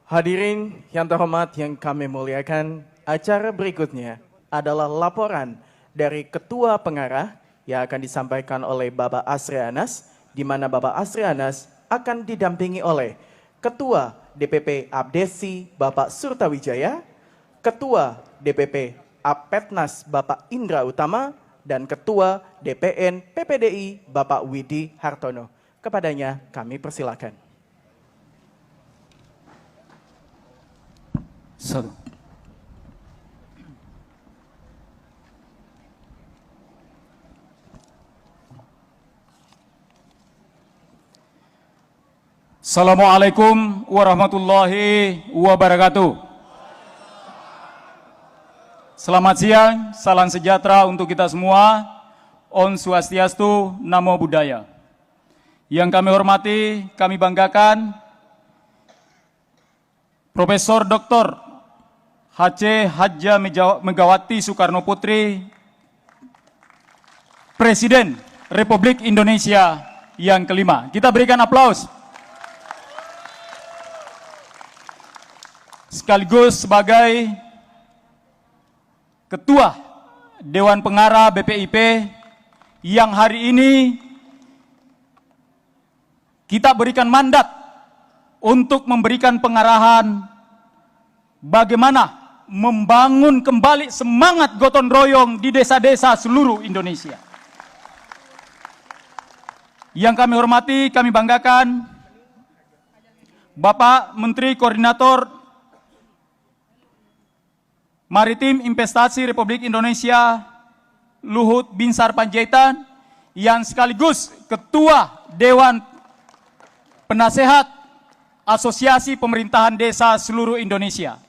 Hadirin yang terhormat yang kami muliakan, acara berikutnya adalah laporan dari Ketua Pengarah yang akan disampaikan oleh Bapak Asri Anas, di mana Bapak Asri Anas akan didampingi oleh Ketua DPP Abdesi Bapak Surtawijaya, Ketua DPP Apetnas Bapak Indra Utama, dan Ketua DPN PPDI Bapak Widi Hartono. Kepadanya kami persilakan. Assalamualaikum warahmatullahi wabarakatuh. Selamat siang, salam sejahtera untuk kita semua. Om Swastiastu, Namo Buddhaya. Yang kami hormati, kami banggakan Profesor Dr. H.C. Hadja Megawati Soekarno Putri, Presiden Republik Indonesia yang kelima. Kita berikan aplaus. Sekaligus sebagai Ketua Dewan Pengarah BPIP yang hari ini kita berikan mandat untuk memberikan pengarahan bagaimana membangun kembali semangat gotong royong di desa-desa seluruh Indonesia. Yang kami hormati, kami banggakan Bapak Menteri Koordinator Maritim Investasi Republik Indonesia Luhut Binsar Panjaitan, yang sekaligus Ketua Dewan Penasehat Asosiasi Pemerintahan Desa seluruh Indonesia.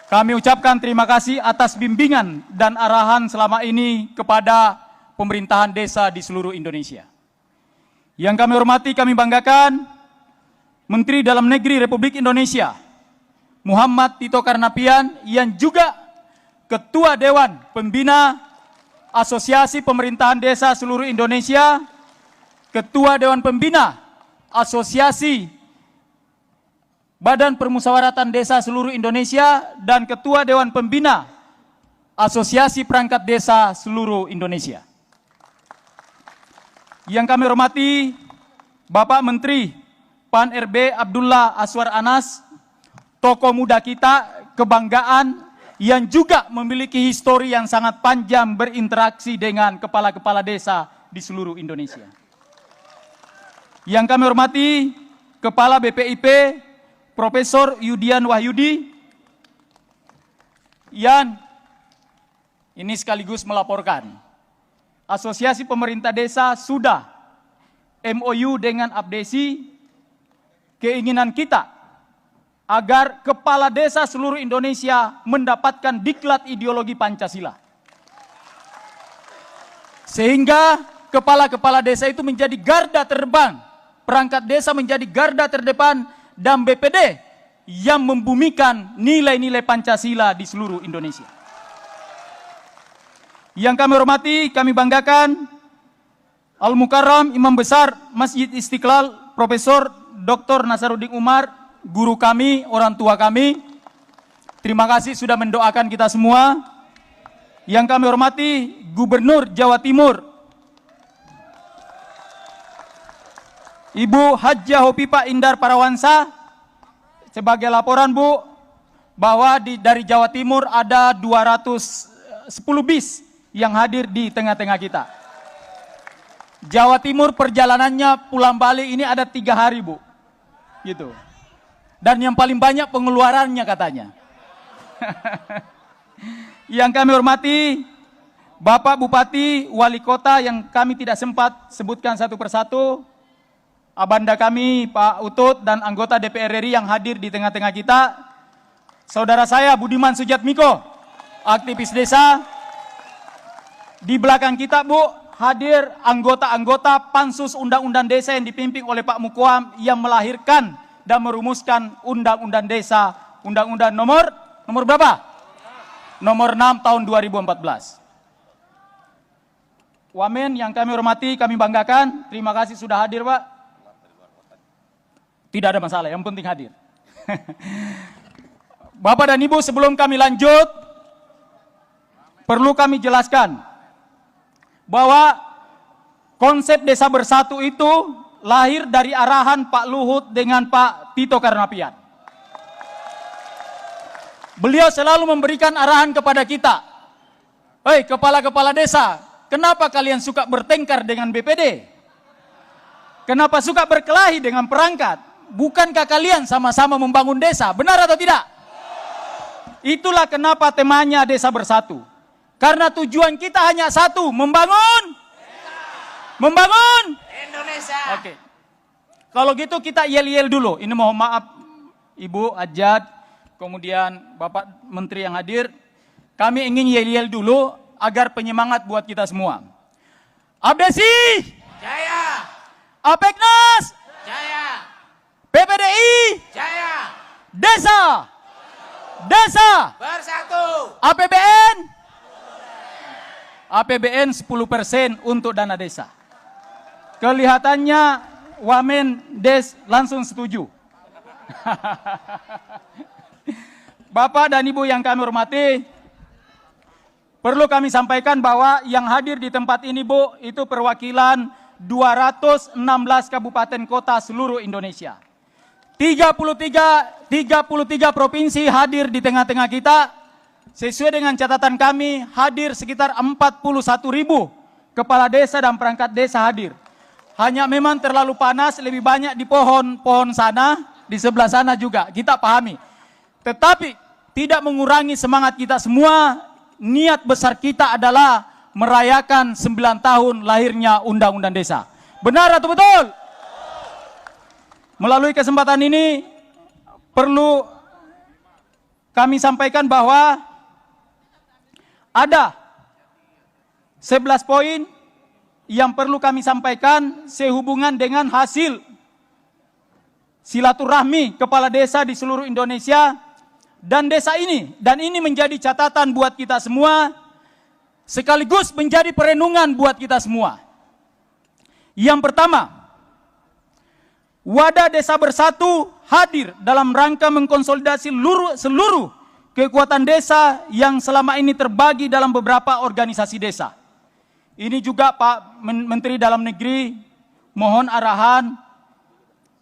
Kami ucapkan terima kasih atas bimbingan dan arahan selama ini kepada pemerintahan desa di seluruh Indonesia. Yang kami hormati, kami banggakan Menteri Dalam Negeri Republik Indonesia Muhammad Tito Karnavian, yang juga Ketua Dewan Pembina Asosiasi Pemerintahan Desa seluruh Indonesia, Ketua Dewan Pembina Asosiasi Badan Permusyawaratan Desa seluruh Indonesia, dan Ketua Dewan Pembina Asosiasi Perangkat Desa seluruh Indonesia. Yang kami hormati Bapak Menteri Pan RB Abdullah Aswar Anas, tokoh muda kita, kebanggaan, yang juga memiliki histori yang sangat panjang berinteraksi dengan kepala-kepala desa di seluruh Indonesia. Yang kami hormati Kepala BPIP Profesor Yudian Wahyudi, yang ini sekaligus melaporkan Asosiasi Pemerintah Desa sudah MOU dengan Abdesi, keinginan kita agar kepala desa seluruh Indonesia mendapatkan diklat ideologi Pancasila. Sehingga kepala-kepala desa itu menjadi garda terdepan, perangkat desa menjadi garda terdepan, dan BPD yang membumikan nilai-nilai Pancasila di seluruh Indonesia. Yang kami hormati, kami banggakan Al-Mukarram Imam Besar Masjid Istiqlal Profesor Dr. Nasaruddin Umar, guru kami, orang tua kami. Terima kasih sudah mendoakan kita semua. Yang kami hormati Gubernur Jawa Timur Ibu Hadjah Hopipa Indar Parawansa. Sebagai laporan, Bu, bahwa dari Jawa Timur ada 210 bis yang hadir di tengah-tengah kita. Jawa Timur perjalanannya pulang balik ini ada 3 hari, Bu. Gitu. Dan yang paling banyak pengeluarannya katanya. Yang kami hormati Bapak Bupati, Wali Kota yang kami tidak sempat sebutkan satu persatu, Abanda kami, Pak Utut, dan anggota DPR RI yang hadir di tengah-tengah kita. Saudara saya Budiman Sujatmiko, aktivis desa. Di belakang kita, Bu, hadir anggota-anggota Pansus Undang-Undang Desa yang dipimpin oleh Pak Mukoam yang melahirkan dan merumuskan Undang-Undang Desa, Undang-Undang nomor berapa? Nomor 6 tahun 2014. Wamen yang kami hormati, kami banggakan. Terima kasih sudah hadir, Pak. Tidak ada masalah, yang penting hadir. Bapak dan Ibu, sebelum kami lanjut, perlu kami jelaskan bahwa konsep Desa Bersatu itu lahir dari arahan Pak Luhut dengan Pak Tito Karnavian. Beliau selalu memberikan arahan kepada kita. Hei, kepala-kepala desa, kenapa kalian suka bertengkar dengan BPD? Kenapa suka berkelahi dengan perangkat? Bukankah kalian sama-sama membangun desa? Benar atau tidak? Itulah kenapa temanya Desa Bersatu. Karena tujuan kita hanya satu, membangun Indonesia. Oke. Kalau gitu kita yel-yel dulu. Ini mohon maaf Ibu Ajat, kemudian Bapak Menteri yang hadir. Kami ingin yel-yel dulu agar penyemangat buat kita semua. Abdesi! Jaya! Apeknas! Jaya! PPDI! Jaya! Desa! Desa! Bersatu! APBN? APBN 10% untuk dana desa. Kelihatannya Wamen Des langsung setuju. Bapak dan Ibu yang kami hormati, perlu kami sampaikan bahwa yang hadir di tempat ini, Bu, itu perwakilan 216 kabupaten kota seluruh Indonesia. 33 provinsi hadir di tengah-tengah kita. Sesuai dengan catatan kami, hadir sekitar 41.000 kepala desa dan perangkat desa hadir. Hanya memang terlalu panas, lebih banyak di pohon sana, di sebelah sana juga, kita pahami. Tetapi tidak mengurangi semangat kita semua. Niat besar kita adalah merayakan 9 tahun lahirnya Undang-Undang Desa. Benar atau betul? Melalui kesempatan ini perlu kami sampaikan bahwa ada 11 poin yang perlu kami sampaikan sehubungan dengan hasil silaturahmi kepala desa di seluruh Indonesia dan desa ini. Dan ini menjadi catatan buat kita semua, sekaligus menjadi perenungan buat kita semua. Yang pertama, Wadah Desa Bersatu hadir dalam rangka mengkonsolidasi seluruh kekuatan desa yang selama ini terbagi dalam beberapa organisasi desa. Ini juga Pak Menteri Dalam Negeri mohon arahan,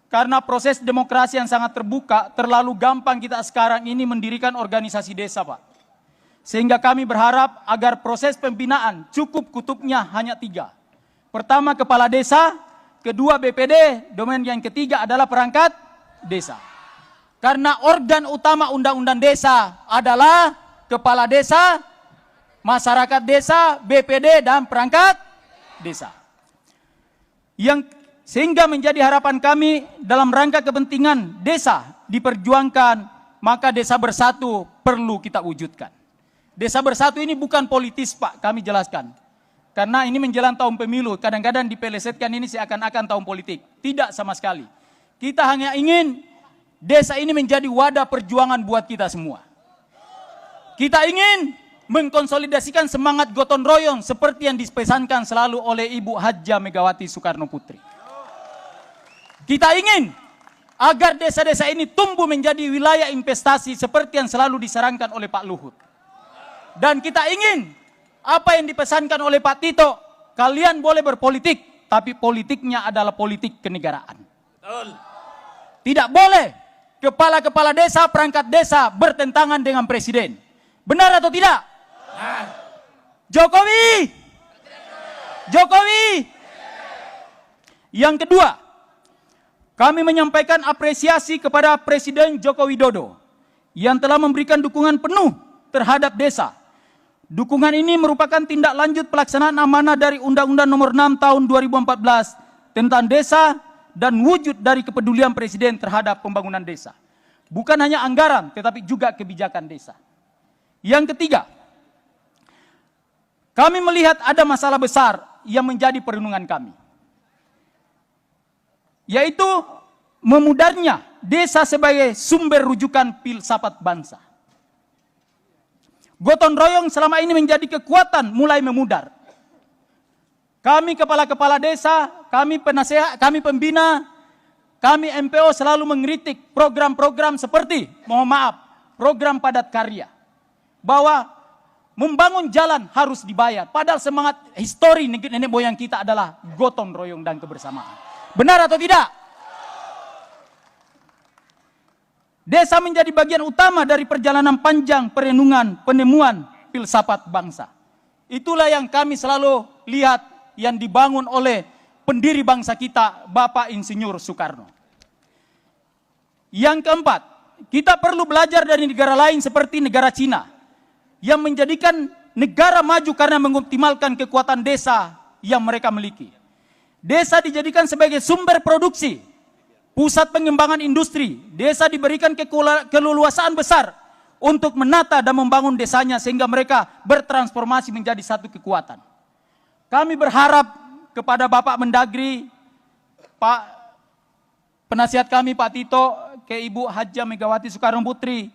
karena proses demokrasi yang sangat terbuka, terlalu gampang kita sekarang ini mendirikan organisasi desa, Pak. Sehingga kami berharap agar proses pembinaan cukup kutubnya hanya 3. Pertama kepala desa, kedua BPD, domain yang ketiga adalah perangkat desa. Karena organ utama Undang-Undang Desa adalah kepala desa, masyarakat desa, BPD, dan perangkat desa. Sehingga menjadi harapan kami dalam rangka kepentingan desa diperjuangkan, maka Desa Bersatu perlu kita wujudkan. Desa Bersatu ini bukan politis, Pak, kami jelaskan. Karena ini menjelang tahun pemilu, kadang-kadang dipelesetkan ini seakan-akan tahun politik. Tidak sama sekali. Kita hanya ingin desa ini menjadi wadah perjuangan buat kita semua. Kita ingin mengkonsolidasikan semangat gotong royong seperti yang dipesankan selalu oleh Ibu Hajah Megawati Soekarno Putri. Kita ingin agar desa-desa ini tumbuh menjadi wilayah investasi seperti yang selalu disarankan oleh Pak Luhut. Dan kita ingin apa yang dipesankan oleh Pak Tito, kalian boleh berpolitik, tapi politiknya adalah politik kenegaraan. Betul. Tidak boleh kepala-kepala desa, perangkat desa bertentangan dengan presiden. Benar atau tidak? Nah. Jokowi. Yang kedua, kami menyampaikan apresiasi kepada Presiden Joko Widodo yang telah memberikan dukungan penuh terhadap desa. Dukungan ini merupakan tindak lanjut pelaksanaan amanah dari Undang-Undang Nomor 6 Tahun 2014 tentang desa dan wujud dari kepedulian Presiden terhadap pembangunan desa. Bukan hanya anggaran, tetapi juga kebijakan desa. Yang ketiga, kami melihat ada masalah besar yang menjadi perenungan kami, yaitu memudarnya desa sebagai sumber rujukan filsafat bangsa. Gotong royong selama ini menjadi kekuatan mulai memudar. Kami kepala-kepala desa, kami penasehat, kami pembina, kami MPO selalu mengkritik program-program seperti, mohon maaf, program padat karya. Bahwa membangun jalan harus dibayar. Padahal semangat histori nenek moyang kita adalah gotong royong dan kebersamaan. Benar atau tidak? Desa menjadi bagian utama dari perjalanan panjang perenungan, penemuan filsafat bangsa. Itulah yang kami selalu lihat yang dibangun oleh pendiri bangsa kita, Bapak Insinyur Soekarno. Yang keempat, kita perlu belajar dari negara lain seperti negara Cina yang menjadikan negara maju karena mengoptimalkan kekuatan desa yang mereka miliki. Desa dijadikan sebagai sumber produksi, pusat pengembangan industri. Desa diberikan keleluasaan besar untuk menata dan membangun desanya sehingga mereka bertransformasi menjadi satu kekuatan. Kami berharap kepada Bapak Mendagri, Pak penasihat kami Pak Tito, ke Ibu Haja Megawati Soekarno Putri,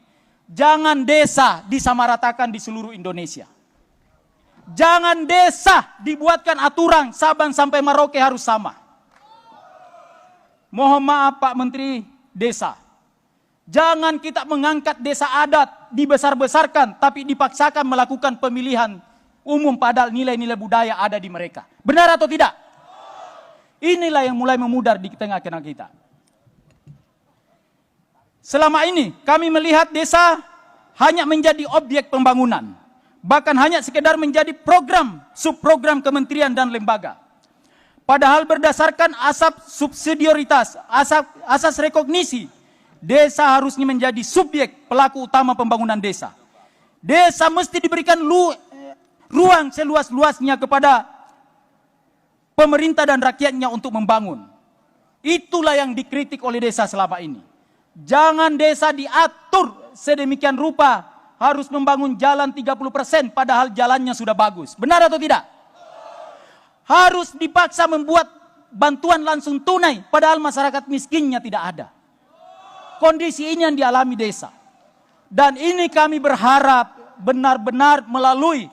jangan desa disamaratakan di seluruh Indonesia. Jangan desa dibuatkan aturan Sabang sampai Merauke harus sama. Mohon maaf Pak Menteri Desa. Jangan kita mengangkat desa adat dibesar-besarkan tapi dipaksakan melakukan pemilihan umum padahal nilai-nilai budaya ada di mereka. Benar atau tidak? Inilah yang mulai memudar di tengah-tengah kita. Selama ini kami melihat desa hanya menjadi objek pembangunan. Bahkan hanya sekedar menjadi program, subprogram kementerian dan lembaga. Padahal berdasarkan asas subsidiaritas, asas rekognisi, desa harusnya menjadi subjek pelaku utama pembangunan desa. Desa mesti diberikan ruang seluas-luasnya kepada pemerintah dan rakyatnya untuk membangun. Itulah yang dikritik oleh desa selama ini. Jangan desa diatur sedemikian rupa harus membangun jalan 30% padahal jalannya sudah bagus. Benar atau tidak? Harus dipaksa membuat bantuan langsung tunai padahal masyarakat miskinnya tidak ada. Kondisi ini yang dialami desa. Dan ini kami berharap benar-benar melalui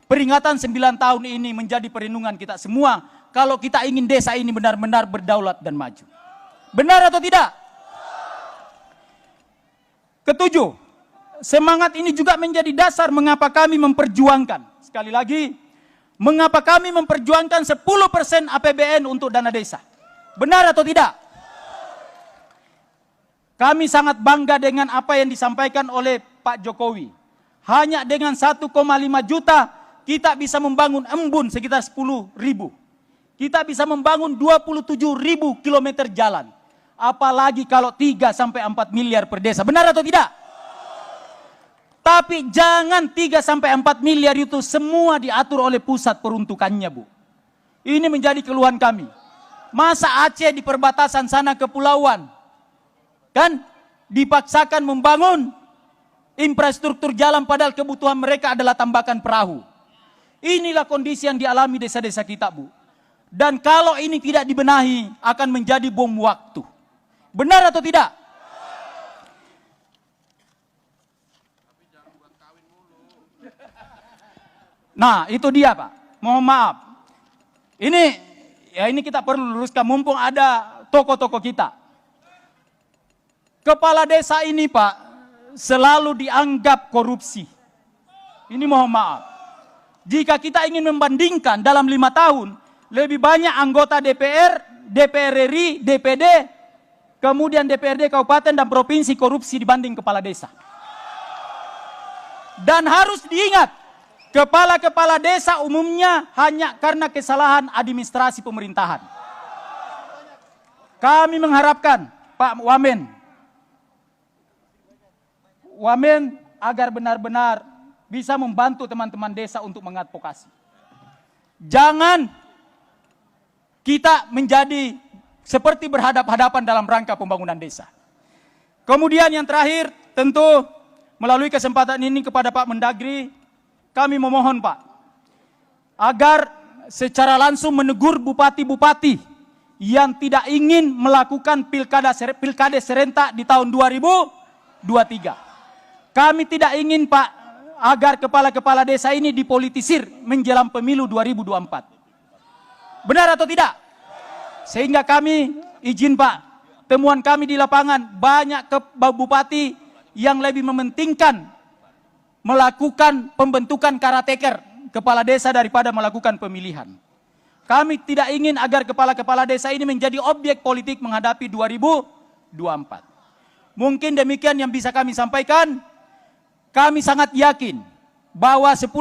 peringatan 9 tahun ini menjadi perenungan kita semua kalau kita ingin desa ini benar-benar berdaulat dan maju. Benar atau tidak? Ketujuh, semangat ini juga menjadi dasar mengapa kami memperjuangkan. Sekali lagi, mengapa kami memperjuangkan 10% APBN untuk dana desa. Benar atau tidak? Kami sangat bangga dengan apa yang disampaikan oleh Pak Jokowi. Hanya dengan 1,5 juta kita bisa membangun embun sekitar 10.000. Kita bisa membangun 27.000 kilometer jalan. Apalagi kalau 3-4 miliar per desa. Benar atau tidak? Tapi jangan 3-4 miliar itu semua diatur oleh pusat peruntukannya, Bu. Ini menjadi keluhan kami. Masa Aceh di perbatasan sana kepulauan kan dipaksakan membangun infrastruktur jalan padahal kebutuhan mereka adalah tambakan perahu. Inilah kondisi yang dialami desa-desa kita, Bu. Dan kalau ini tidak dibenahi akan menjadi bom waktu. Benar atau tidak? Nah, itu dia, Pak. Mohon maaf. Ini kita perlu luruskan mumpung ada tokoh-tokoh kita. Kepala desa ini, Pak, selalu dianggap korupsi. Ini mohon maaf. Jika kita ingin membandingkan dalam 5 tahun, lebih banyak anggota DPR, DPR RI, DPD, kemudian DPRD kabupaten dan provinsi korupsi dibanding kepala desa. Dan harus diingat, kepala-kepala desa umumnya hanya karena kesalahan administrasi pemerintahan. Kami mengharapkan Pak Wamen agar benar-benar bisa membantu teman-teman desa untuk mengadvokasi. Jangan kita menjadi seperti berhadap-hadapan dalam rangka pembangunan desa. Kemudian yang terakhir, tentu melalui kesempatan ini kepada Pak Mendagri, kami memohon Pak, agar secara langsung menegur bupati-bupati yang tidak ingin melakukan pilkada serentak di tahun 2023. Kami tidak ingin Pak, agar kepala-kepala desa ini dipolitisir menjelang pemilu 2024. Benar atau tidak? Sehingga kami izin Pak, temuan kami di lapangan, banyak bupati yang lebih mementingkan melakukan pembentukan karateker kepala desa daripada melakukan pemilihan. Kami tidak ingin agar kepala-kepala desa ini menjadi objek politik menghadapi 2024. Mungkin demikian yang bisa kami sampaikan. Kami sangat yakin bahwa 10%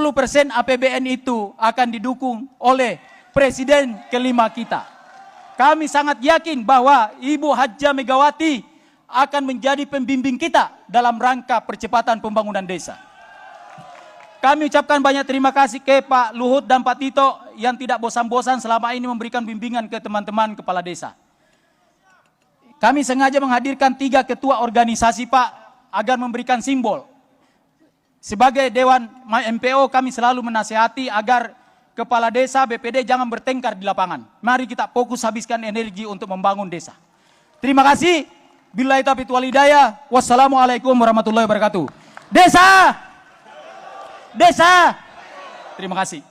APBN itu akan didukung oleh Presiden kelima kita. Kami sangat yakin bahwa Ibu Hajah Megawati akan menjadi pembimbing kita dalam rangka percepatan pembangunan desa. Kami ucapkan banyak terima kasih ke Pak Luhut dan Pak Tito yang tidak bosan-bosan selama ini memberikan bimbingan ke teman-teman kepala desa. Kami sengaja menghadirkan 3 ketua organisasi Pak agar memberikan simbol. Sebagai Dewan MPO kami selalu menasihati agar kepala desa BPD jangan bertengkar di lapangan. Mari kita fokus habiskan energi untuk membangun desa. Terima kasih. Billahi taufiq wal hidayah. Wassalamualaikum warahmatullahi wabarakatuh. Desa! Desa! Terima kasih.